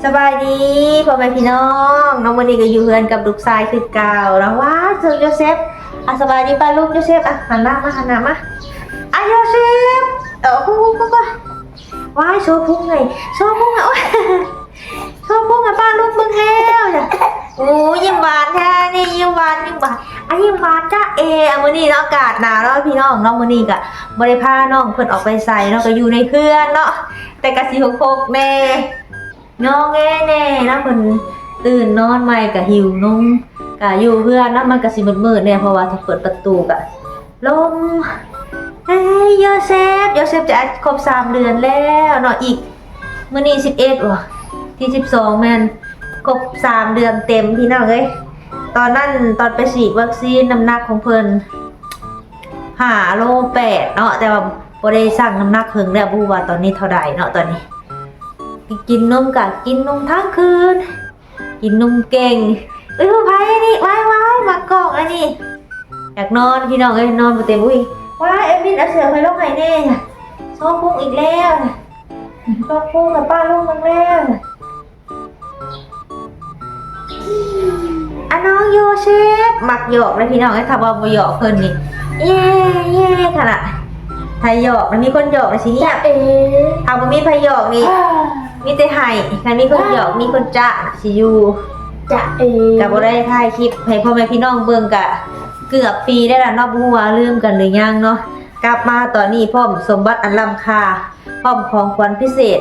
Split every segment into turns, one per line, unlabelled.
สบายดีพ่อแม่พี่น้องน้องวันนี้ก็อยู่เฮือนกับลูกชายคือเก่าแล้วว้าเจอโยเซฟสบายดีป้าลูกโยเซฟหันหน้ามาโยเซฟพุ่งว้ายโชว์พุ่งไงโชว์พุ่งโชว์พุ่งป้าลูกมึงแฮวจ้ะโอ้ยิ้มหวานแท้นี่ยิ้มหวานยิ้มหวานจ้ามื้อนี้อากาศหนาวแล้วพี่น้องน้องมื้อนี้ก็บ่ได้พาน้องเพิ่นออกไปใส่เนาะก็อยู่ในเพื่อนเนาะแต่ก็สิหกๆแน่งอแงแน่นะเพิ่นตื่นนอนใหม่ก็หิวนมก็อยู่เพื่อนนะมันก็สิมืดๆเนี่ยเพราะว่าถ้าเปิดประตูก็ลมโยเซฟจะครบ3เดือนแล้วเนาะอีกมื้อนี้11ว่ะที่12แม่นครบ3เดือนเต็มพี่น้องเอ้ยตอนไปฉีดวัคซีนน้ำหนักของเพิ่น5 โล 8เนาะแต่ว่าบ่ได้ชั่งน้ำหนักเพิ่งแล้วบ่รู้ว่าตอนนี้เท่าใดเนาะตอนนี้กินนมกะกินนมทั้งคืนกินนมเก่งผู้ไผนี่ว้ายมากอกอันนี้อยากนอนพี่น้องเอ้ยนอนบ่เต็มอุ้ยว้ายเอ็มบินเอาเสือไปลงให้แน่ชอบพุ่งอีกแล้วชอบพุ่งกับป้าลงมาแล้วน้องโยเชฟมักหยอกเลยพี่น้องไอ้ถ้าว่าบ่หยอกเพิ่นนี่เย่ขนาดถ้าหยอกมันมีคนหยอกนะสิเนี่ยถ้าบ่มีไผหยอกนี่มีแต่ให้ถ้ามีคนหยอกมีคนจ้าสิอยู่ก็บ่ได้ถ่ายคลิปให้พ่อแม่พี่น้องเบิ่งกะเกือบปีได้แล้วเนาะบ่ฮู้ว่าลืมกันหรือยังเนาะกลับมาตอนนี้พร้อมสมบัติอันล้ำค่าพร้อมของขวัญพิเศษ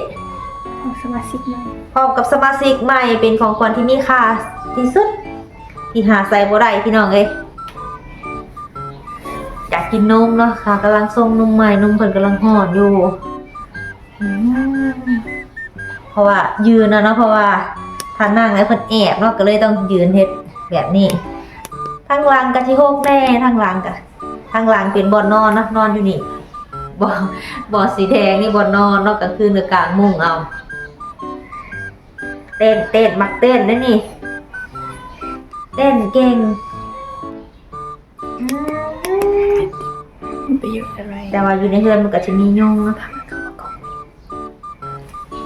สมาชิกใหม่
พร้อมกับสมาชิกใหม่เป็นของขวัญที่มีค่าที่สุดที่หาใส่บ่ได้พี่น้องเอ้ยอยากกินนมเนาะค่ะกำลังส่งนมใหม่นมเพิ่นกำลังห่อนอยู่เพราะว่ายืนเนาะเพราะว่าทางนั่งแล้วเพิ่นแอบเนาะก็เลยต้องยืนเฮ็ดแบบนี้ทางหลังก็สิโฮกแน่ทางหลังเป็นบ่อนนอนเนาะนอนอยู่นี่บ่สีแดงนี่บ่อนนอนเนาะกลางคืนก็กลางมุ้งเอาเต้นมักเต้นนะนี่เต้นเก่ง
ประโยชน์อะไร
แต่ว่าอยู่ในเฮือนมันก็จะมียุงนะคะ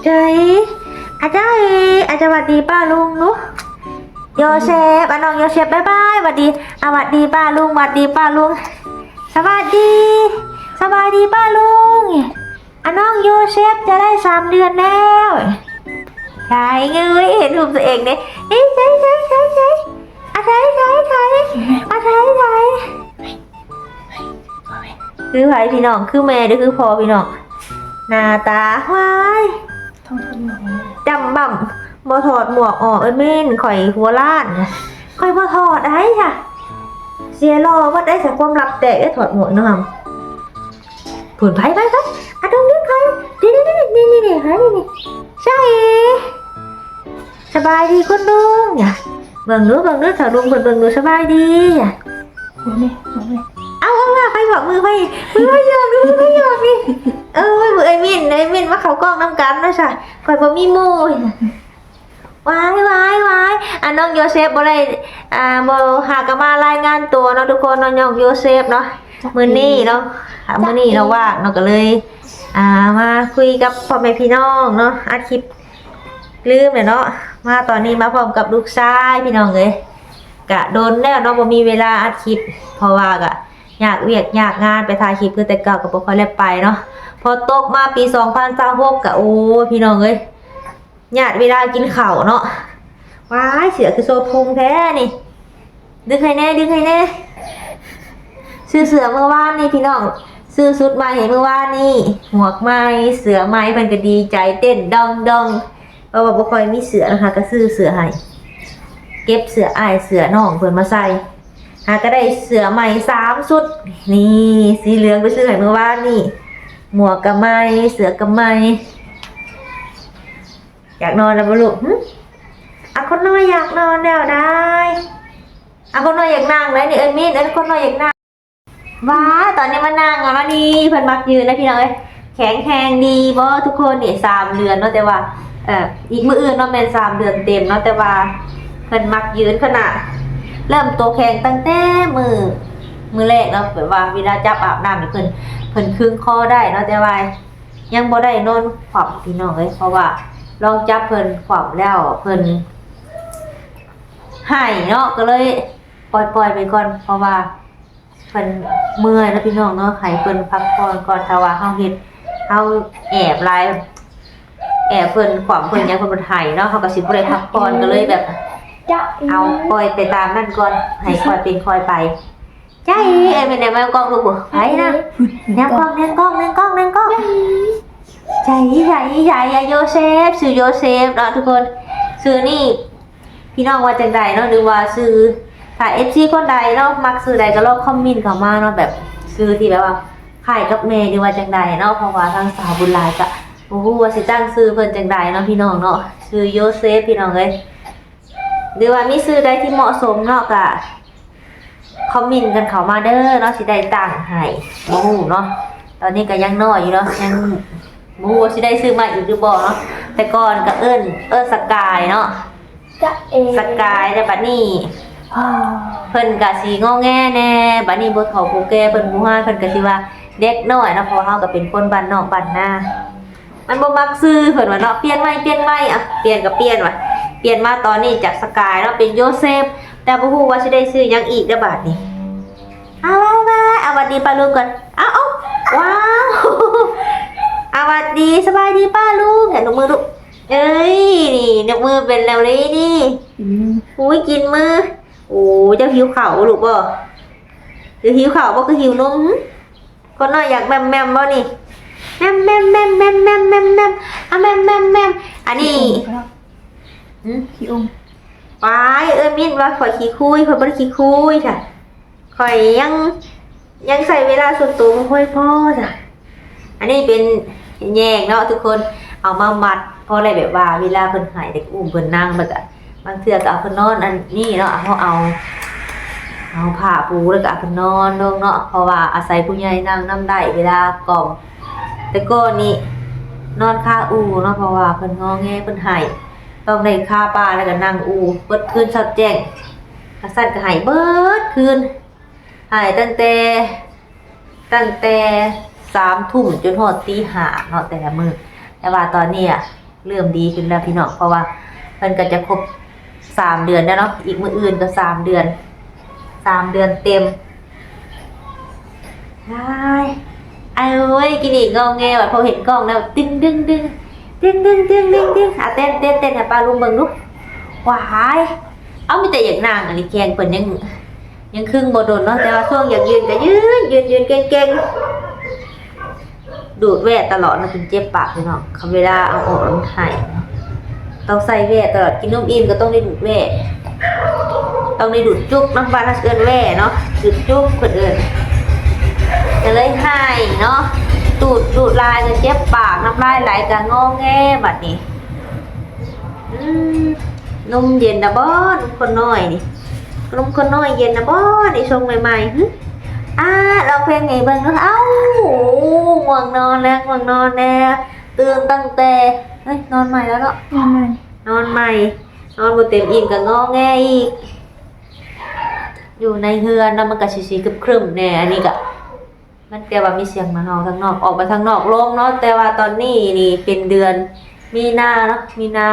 ใจอาจารย์สวัสดีป้าลุงนุโยเซฟน้องโยเซฟบ๊ายบายสวัสดีสวัสดีป้าลุงสวัสดีป้าลุงสวัสดีป้าลุงน้องโยเซฟจะได้3 เดือนแล้วใช่เงยเห็นรูปตัวเองเนี่ยใช่คือไผพี่น้องคือแม่หรือคือพ่อพี่น้องหน้าตาว้ายจำบ่บ่ถอดหมวกออกเม่นข่อยหัวล้านข่อยบ่ถอดได้ค่ะเสียรอว่าได้จากความลับแต่ถอดหมวกนะครับผุนไผตรงนี้ใครนี่หานี่ใช่สบายดีคุณลุงเบิ่งนู้ถ้าลุงเบิ่งนู้สบายดีเอาว่าใครบอกมือไปหยอกนี่มือไอ้มินมาเขากล้องน้ำกันนะใช่ข่อยบ่มีมูว้ายน้องโยเซฟบ่ได้บ่หากมารายงานตัวเนาะทุกคนน้องโยเซฟเนาะมื้อนี้เนาะมื้อนี้เราว่างเนาะก็เลยมาคุยกับพ่อแม่พี่น้องเนาะอัดคลิปลืมเลยเนาะมาตอนนี้มาพร้อมกับลูกชายพี่น้องเอ้ยกะโดนแล้วเนาะบ่มีเวลาอัดคลิปเพราะว่ากะอยากงานไปถ่ายคลิปคือแต่เก่าก็บ่ค่อยได้ไปเนาะพอตกมาปี2026กะโอ้พี่น้องเอ้ยญาติเวลากินข้าวเนาะว้ายเสือคือโซพุงแท้นี่ดึงให้แน่ซื้อเสือเมื่อวานนี่พี่น้องซื้อชุดใหม่เมื่อวานนี่หมวกใหม่เสือใหม่เพิ่นก็ดีใจเต้นดองเพราะว่าบ่ค่อยมีเสือนะคะก็ซื้อเสือให้เก็บเสืออ้ายเสือน้องเพิ่นมาใส่ก็ได้เสือใหม่3 ชุดนี่สีเหลืองไปซื้อให้เมื่อวานนี่หมวกก็ใหม่เสือก็ใหม่อยากนอนแล้วบ่ลูกคนน้อยอยากนอนแล้วได้คนน้อยอยากนั่งเลยนี่มินคนน้อยอยากนั่งว้าตอนนี้มานั่งแล้วนี่เพิ่นมักยืนนะพี่น้องเอ้ยแข็งดีบ่ทุกคนนี่3 เดือนเนาะแต่ว่าอีกมื้ออื่นเนาะแม่น3 เดือนเต็มเนาะแต่ว่าเพิ่นมักยืนขนาดเริ่มโตแข็งตั้งแต่มือแรกเนาะแบบว่าเวลาจับอาบน้ำนี่เพิ่นครึ่งคอได้เนาะแต่ว่ายังบ่ได้นอนขวับพี่น้องเอ้ยเพราะว่า ลองจับเพิ่นขวามแล้วเพิ่นหายเนาะก็เลยปล่อยไปก่อนเพราะว่าเพิ่นเมื่อยแล้วพี่น้องเนาะให้เพิ่นพักผ่อนก่อนถ้าว่าเฮาเฮ็ดเฮาแอบไลฟ์แอบเพิ่นขวามเพิ่นยังเพิ่นบ่หายเนาะเฮาก็สิบ่ได้พักผ่อนก็เลยแบบ
จะ
เอาปล่อยไปตามนั่นก่อนให้คอยเป็นคอยไปใจเอ้ยเป็นไหนมากล้องดูบ่ไปนะแนวกล้องใจอะโยเซฟชื่อโยเซฟเนาะทุกคนชื่อนี่พี่น้องว่าจังใดเนาะหรือว่าชื่อถ้า FC คนใดเนาะมักชื่อใดก็ลองคอมเมนต์เข้ามาเนาะแบบชื่อที่แบบว่าคล้ายกับแม่หรือว่าจังใดเนาะเพราะว่าทางสาวบุญหลายก็บ่ฮู้ว่าสิตั้งชื่อเพิ่นจังใดเนาะพี่น้องเนาะชื่อโยเซฟพี่น้องเอ้ยหรือว่ามีชื่อใดที่เหมาะสมเนาะก็คอมเมนต์กันเข้ามาเด้อเนาะสิได้ตั้งให้บ่ฮู้เนาะตอนนี้ก็ยังน้อยอยู่เนาะยังบ่ฮู้ว่าสิได้ซื้อมาอีกหรือบ่เนาะแต่ก่อนก็เอิ้นสกายเนาะ
จะ
สกายแต่บัดนี้เพิ่นก็สิงอแงแน่บัดนี้บ่เข้าผู้แก่เพิ่นผู้ฮานเพิ่นก็สิว่าเด็กน้อยเนาะเพราะว่าเฮาก็เป็นคนบ้านนอกบ้านนามันบ่มักซื้อเพิ่นว่าเนาะเปลี่ยนใหม่อ่ะเปลี่ยนก็เปลี่ยนว่ะเปลี่ยนมาตอนนี้จากสกายเนาะเป็นโยเซฟแต่บ่ฮู้ว่าสิได้ซื้อหยังอีกเด้อบาดนี้เอาว่าเอาวัดดีป้าลุงก่อนเอาว้าวเอาวัดดีสบายดีป้าลุงเห็นมือลูกเอ้ยนี่ยกมือเป็นแล้วเลยนี่อุ้ยกินมือโอ้เจ้าหิวข้าวลูกบ่คือหิวข้าวบ่คือหิวนมคนน้อยอยากแมมบ่นี่แมมอ่ะแมมอันนี้
ขี้อม
ไปมินว่าข่อยขี้คุยข่อยบ่ได้ขี้คุยจ้ะข่อยยังใส่เวลาส่วนตัวบ่ค่อยพอจ้ะอันนี้เป็นแยกเนาะทุกคนเอามามัดเพราะอะไรแบบว่าเวลาเพิ่นหายเด็กอุ้มเพิ่นนั่งแบบบางเทื่อก็เอาเพิ่นนอนอันนี้เนาะเอาผ้าปูแล้วก็เอาเพิ่นนอนลงเนาะเพราะว่าอาศัยผู้ใหญ่นั่งนำได้เวลากล่อมแต่ก็นี่นอนคาอูเนาะเพราะว่าเพิ่นงอแงเพิ่นหายต้องได้คาปลาแล้วก็นั่งอูเบิดคืนชัดแจ้งกระสั่นก็หายเบิดคืนหายตั้งแต่3 ทุ่มจนฮอดตี 5เนาะแต่ละมื้อแต่ว่าตอนนี้เริ่มดีขึ้นแล้วพี่น้องเพราะว่าเพิ่นก็จะครบ3 เดือนแล้วเนาะอีกมื้ออื่นก็3 เดือนเต็มไอ้เว้ยกินอีกงอแงว่ะพอเห็นกล้องแล้วดึงเต้นให้ป้าลุงเบิ่งดูว้ายเอามีแต่อย่างนางอันนี้แกงเพิ่นยังครึ่งบ่โดนเนาะแต่ว่าช่วงอยากยืนก็ยืนเก่งดูดแว่ตลอดนะจนเจ็บปากพี่น้องคำเวลาเอาออกมันหายต้องใส่แว่ตลอดกินนมอิ่มก็ต้องได้ดูดแว่ต้องได้ดูดจุกน้ำปลาทัสเอินแว่เนาะดูดจุกเพิ่นเอิ้นก็เลยหายเนาะดูดลายก็เจ็บปากน้ำลายไหลก็งอแงบัดนี้นมเย็นนะบ่นมคนน้อยนี่นมคนน้อยเย็นนะบ่นี่ชงใหม่ๆเราเพลงไงเบิ่งเนาะง่วงนอนแล้วตื่นตั้งแต่นอนใหม่แล้วเนาะนอนใหม่นอนบ่เต็มอิ่มก็งอแงอีกอยู่ในเฮือนนะมันก็สิๆครึมๆแน่อันนี้ก็มันแต่ว่ามีเสียงมาเฮาข้างนอกออกไปข้างนอกลมเนาะแต่ว่าตอนนี้นี่เป็นเดือนมีนาเนาะมีนา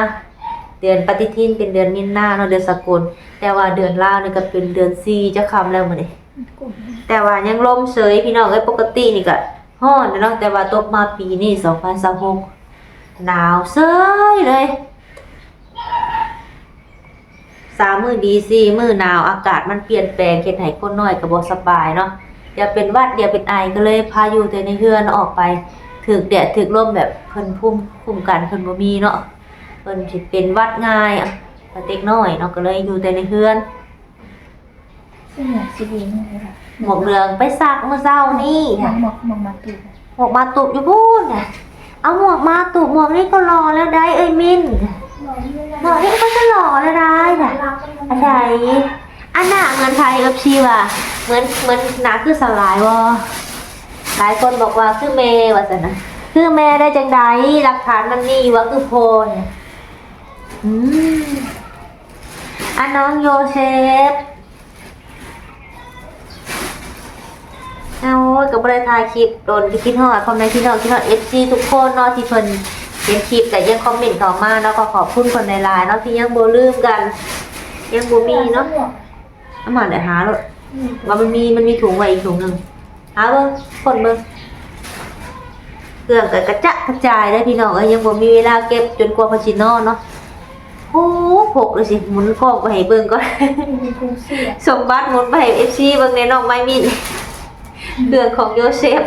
เดือนปฏิทินเป็นเดือนมีนาเนาะเดือนสกลแต่ว่าเดือนลาวนี่ก็เป็นเดือน4จะค่ำแล้วมื้อนี้แต่ว่ายังลมเฉยพี่น้องปกตินี่ก็ร้อนเนาะแต่ว่าตกมาปีนี้2026หนาวเฉยเลย3 มื้อดี4 มื้อหนาวอากาศมันเปลี่ยนแปลงเฮ็ดให้คนน้อยก็บ่สบายเนาะเดี๋ยวเป็นหวัดเดี๋ยวเป็นไอก็เลยพาอยู่แต่ในเรือนออกไปถึกแดดถึกลมแบบเพิ่นคุ้มกันเพิ่นบ่มีเนาะเพิ่นสิเป็นหวัดง่ายเด็กน้อยเนาะก็เลยอยู่แต่ในเรือนหมวกเหลืองไปซักเมื่อเช้านี้ค่ะหมวกมาตุบอยู่พูนน่ะเอาหมวกมาตุบหมวกนี่ก็รอแล้วได้เอ้ยมินหมวกนี่ก็จะรอแล้วได้ค่ะอะไรอันน่ะเงินไทยกับชีว่ะเหมือนหนาคือสลายวะหลายคนบอกว่าคือเมว่าซั่นนะคือแม่ได้จังใดหลักฐานมันมีว่าคือโพนอันน้องโยเซฟเอากับบริษัทคลิปโดนคิดฮอดคนในที่น้องคิดฮอด FC ทุกคนเนาะที่เพิ่น เห็นคลิปแต่ยังคอมเมนต์เข้ามาเนาะก็ขอบคุณคนในไลน์เนาะที่ยังบ่ลืมกันยังบ่มีเนาะเอามาเดี๋ยวหาเลยว่ามันมีถุงไว้อีกถุงหนึงหาเบิ่งคนเบิ่งเครื่องก็กระจะกระจายได้พี่น้องยังบ่มีเวลาเก็บจนกว่าพอสินอนเนาะโอ้พกเลยสิหมุนกล้องไปให้เบิ่งก่อน สมบัติหมุนไปให้ FC เบิ่งในน้องไม้มินเครื่องของโยเซฟ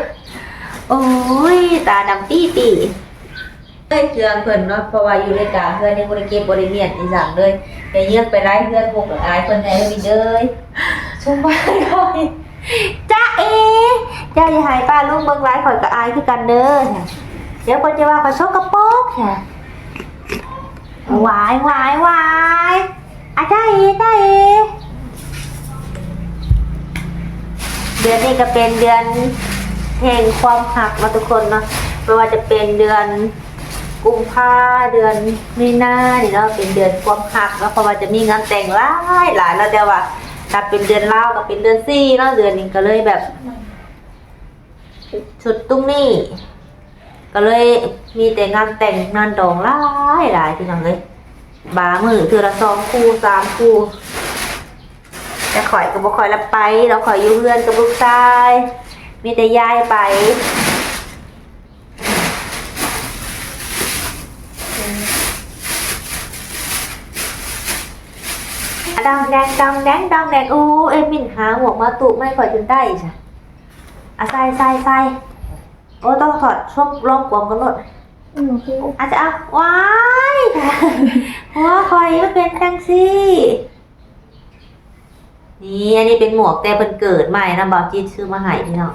โอ้ยตาดำปี้ปีเอ้ยเครื่องเพิ่นเนาะเพราะว่าอยู่ในกลางเพื่อนยังบ่ได้เก็บบ่ได้เมียนอีสั่งเลยแต่เยือกไปไล่เพื่อนพวกอายเพิ่นได้มีเด้อสมบัติข่อยจ้าเอเจ้าอย่าหายป้าลุงเบิ่งไลฟ์ข่อยก็อายคือกันเด้อเดี๋ยวเพิ่นจะว่าข่อยชกกระโปกค่ะวายวอาจ้าเอเดือนนี้ก็เป็นเดือนแห่งความหักนะทุกคนเนาะไม่ว่าจะเป็นเดือนกุมภาเดือนมีนานี่เนาะเป็นเดือนความหักแล้วเพราะว่าจะมีงานแต่งหลายแล้วแต่ว่าถ้าเป็นเดือนลาวก็เป็นเดือนสี่เนาะเดือนนี้ก็เลยแบบชุดตุ้งนี่ก็เลยมีแต่งานแต่งงานดองหลายที่น้องเลยบามือคือละ2 คู่ 3 คู่จะข่อยก็บ่ข่อยละไปเราข่อยอยู่เรือนกับลูกชายมีแต่ยายไปดองแดงอู้เอ็มมินหาหมวกมาตุไม่ข่อยจนได้จ้ะใส่โอ้ต้องถอดช่วงลองกวมกันหมดอาจจะเอาว้ายหัวข่อยมันเป็นจังซี่นี่อันนี้เป็นหมวกแต่เพิ่นเกิดใหม่นะบ่าวจีนซื้อมาให้พี่น้อง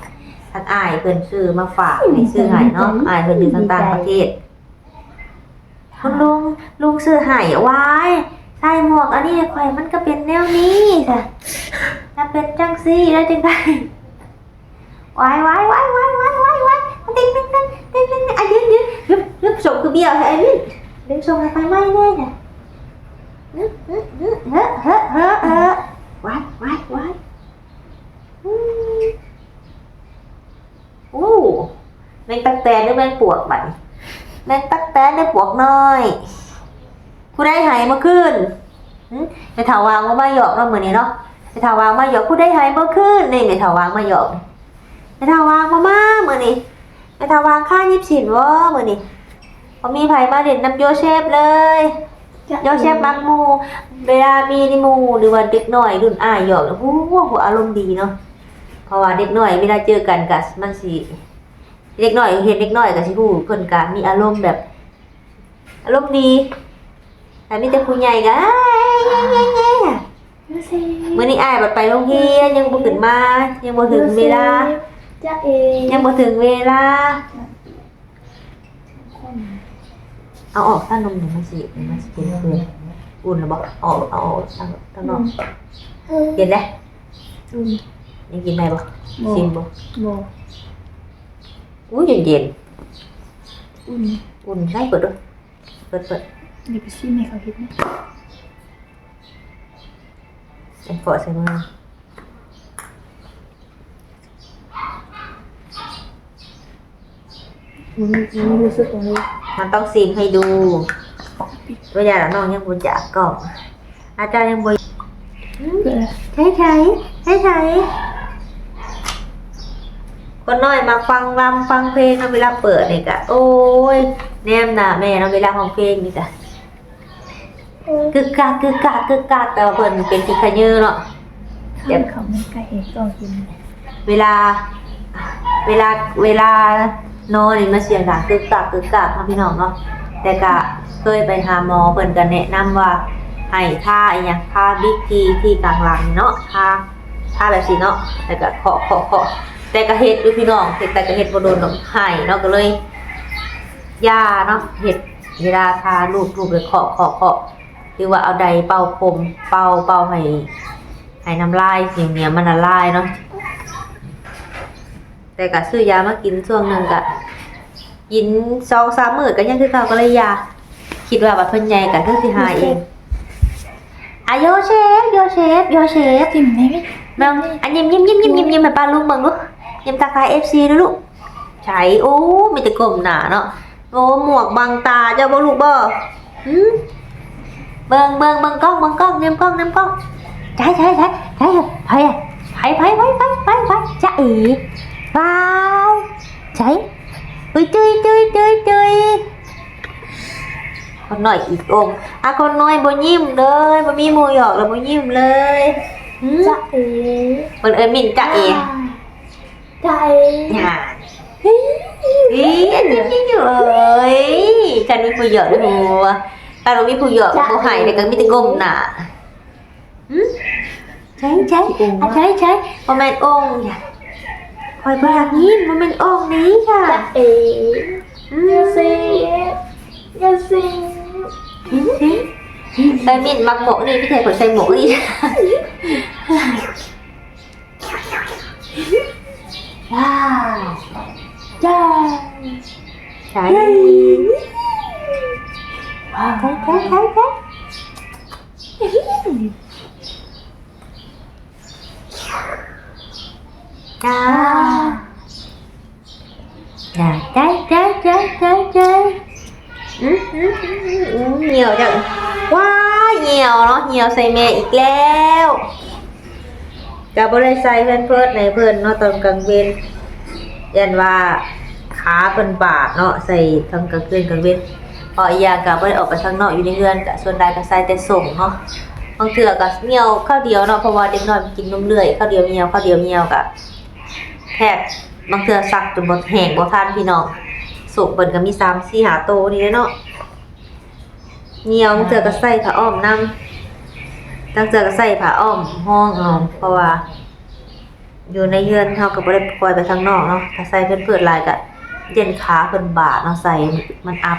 ทักอายเพิ่นซื้อมาฝากให้ซื้อให้เนาะอายเพิ่นอยู่ทางต่างประเทศคุณลุงซื้อให้ไว้ใส่หมวกอันนี้ข่อยมันก็เป็นแนวนี้จ้ะถ้าเป็นจังซี่แล้วจังได๋ว้ายติ๊งอ่ะยืนส่งคือเบี้ยวให้ไอ้นี่ดึงส่งให้ไฟไหม้แน่จ้ะว้ายโอ้แมงตักแตนหรือแมงปวกบัดแมงตักแตนได้ปวกน้อยผู้ใดหายเมื่อคืนไปถาวางมาหยอกเนาะมื้อนี้เนาะไปถาวางมาหยอกผู้ใดหายเมื่อคืนนี่ไปถาวางมาหยอกไปถาวางมามื้อนี้ไปถาวางค่ายิบสินบ่มื้อนี้บ่มีไผมาเด่นนำโยเชฟเลยโยเชฟมักหมู่เวลามีนิหมู่หรือว่าเด็กน้อยรุ่นอ้ายหยอกแล้วโอ้โหอารมณ์ดีเนาะเพราะว่าเด็กน้อยเวลาเจอกันก็มันสิเด็กน้อยเห็นเด็กน้อยก็สิฮู้เพิ่นก็มีอารมณ์แบบอารมณ์ดีแต่มีแต่ผู้ใหญ่ก็มื้อนี้อ้ายบัดไปโรงเรียนยังบ่ขึ้นมายังบ่ถึงเวลา
จ้าเอ
ยังบ่ถึงเวลาเอาออกตั้งนมหนึ่งมาสิเป็นเพื่อนอุ่นหรือบอกเอาตั้งนมเย็นแล้วยังกินได้บ่ชิมบ่อุ้ยเย็นอุ่นใช่เปิดด้วยเปิด
เดี๋ยวไปชิมให้เขาเห็นนะ
ใส่ฝอใส่มือ
ไม่รู้สึกเลย
มันต้องซีมให้ดูตัวอย่างน้องยังบุญจากกล่องอาจารย์ยังบุญใช่คนน้อยมาฟังรำฟังเพลงเวลาเปิดนี่กะโอ้ยแนมหน้าแม่เวลาของเพลงนี่กะกึกกักแต่ว่าเพิ่นเป็นสิขยือเนาะ
เดี๋ยวเขาไม่ใกล้เองก็กิน
เวลานอนนี่มาเสียงดังกึกกักพี่น้องเนาะแต่ก็เคยไปหาหมอเพิ่นก็แนะนำว่าให้ท่าอีหยังท่าบิ๊กที่กลางหลังเนาะท่าแบบสิเนาะแต่ก็เคาะแต่ก็เฮ็ดอยู่พี่น้องแต่ก็เฮ็ดบ่โดนดอกไห้เนาะก็เลยยาเนาะเฮ็ดเวลาทาลูบเลยเคาะหรือว่าเอาใดเป่าผมเป่าให้น้ำลายสิ่งเนี้ยมันละลายเนาะแต่ก็ซื้อยามากินช่วงนึงก็กิน2-3 มื้อก็ยังคือเก่าก็เลยยาคิดว่าบัดเพิ่นใหญ่ก็คือสิหายเองโยเชฟ
จิ้มได้มั้ย
น้องอันยิ้มให้ป้าลุงเบิ่งลูกยิ้มตาคาย FC ดูลูกใช่โอ้มีแต่ก้มหน้าเนาะ โอ้หมวกบังตาเจ้าบ่ลูกบ่หืมเบิ่งกล้องเนมกล้องใช่ไปจ๊ะเอ๋ไปใช่อุ้ยจุยคนหน่อยอีกองค์คนน้อยบ่ยิ้มเลยบ่มีหมู่หยอกแล้วบ่ยิ้มเลยหืม
จะเอ๋
เพิ่นเอิ้นมินจ๊ะเอ๋
ใจ
อย่าอันนี้อยู่เอ้ยกันมีผู้หยอกด้วยหัวกันมีผู้หยอกบ่ให้เด็กก็มีแต่ก้มหน้าใช่บ่แม่นองค์อย่าคอยบ่อยากยิ้มบ่แม่นองค์นี้ค่ะ
จะเอ๋อย่าสิอย่าสิ
ไปมินมักหมกนี่พี่เทยคนใส่หมกนี่ว้าวจ้าใช่ว้าวใช่จ้าใจเหี่ยวจังว้าเหี่ยวเนาะเหี่ยวใส่แม่อีกแล้วจะบ่ได้ใส่เพิ่นในเพิ่นเนาะตอนกลางเว้นยันว่าขาเพิ่นบาดเนาะใส่ทั้งกลางคืนกลางเว้นพออีกอย่างก็บ่ได้ออกไปข้างนอกอยู่ในเรือนก็ส่วนใดก็ใส่แต่ส่งเนาะบางเทื่อก็เหี่ยวข้าวเดียวเนาะเพราะว่าเด็กน้อยมันกินนมเลื่อยข้าวเดียวเหี่ยวก็แทบบางเทื่อซักจนบ่แห้งบ่ทันพี่น้องสุกเพิ่นก็มี3 4 5โตนี่เนาะเหี่ยวบางเทื่อก็ใส่ผ้าอ้อมนำบางเทื่อก็ใส่ผ้าอ้อมห้องเอาเพราะว่าอยู่ในเรือนเฮาก็บ่ได้ปล่อยไปข้างนอกเนาะถ้าใส่เพิ่นหลายก็เย็นขาเพิ่นบาดเนาะใส่มันอับ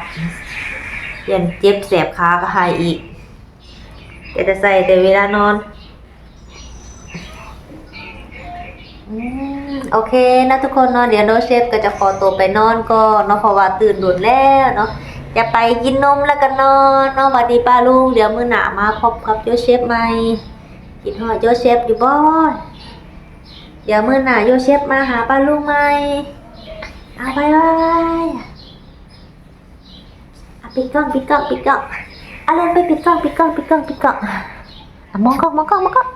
เย็นเจ็บแสบขาก็หายอีกก็จะใส่แต่เวลานอนโอเคนะทุกคนเนาะเดี๋ยวโนเชฟก็จะขอตัวไปนอนก่อนเนาะเพราะว่าตื่นด่วนแล้วเนาะจะไปกินนมแล้วก็นอนเนาะสวัสดีป้าลุงเดี๋ยวมื้อหน้ามาพบกับโยเชฟใหม่กินฮอดโยเชฟอยู่บ่เดี๋ยวมื้อหน้าโยเชฟมาหาป้าลุงใหม่เอาไปปิดกล้องเอาเลยไปปิดกล้องมองกล้อง